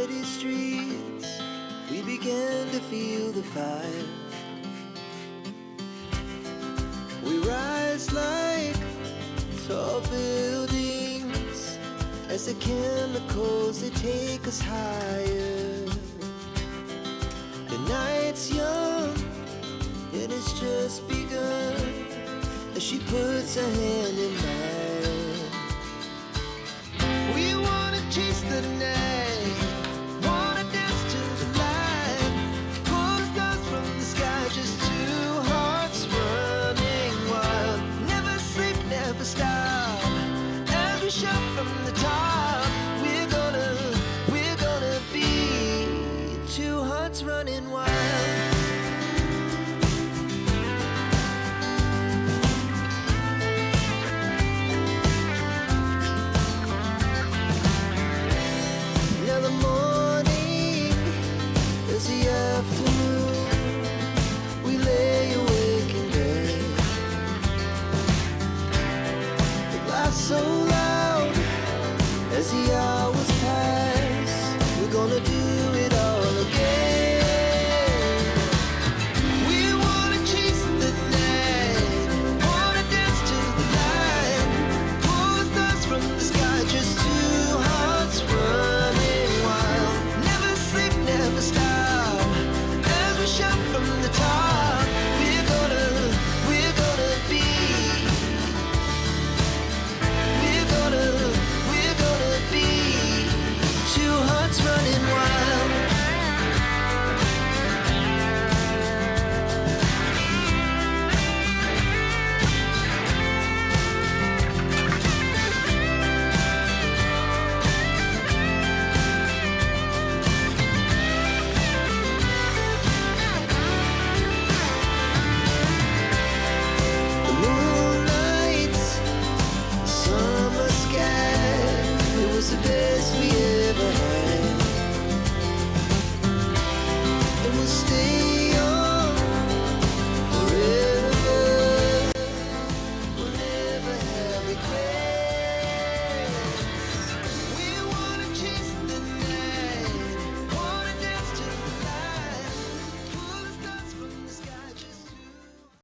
city streets, we began to feel the fire. We rise like tall buildings as the chemicals, they take us higher. The night's young and it's just begun as she puts her hand in mine. We wanna chase the night, wanna dance to the light, pull the stars from the sky, just two hearts running wild. Never sleep, never stop, as we shout from the top. We're gonna be two hearts running wild. Now the morning is the afternoon, we lay awake in bed. The laugh so loud as the hours pass, we're gonna do it all again. We wanna chase the night, wanna dance to the light, pull the stars from the sky, just two hearts running wild. Never sleep, never stop, as we shout from the top. We're gonna be, we're gonna be two hearts running wild.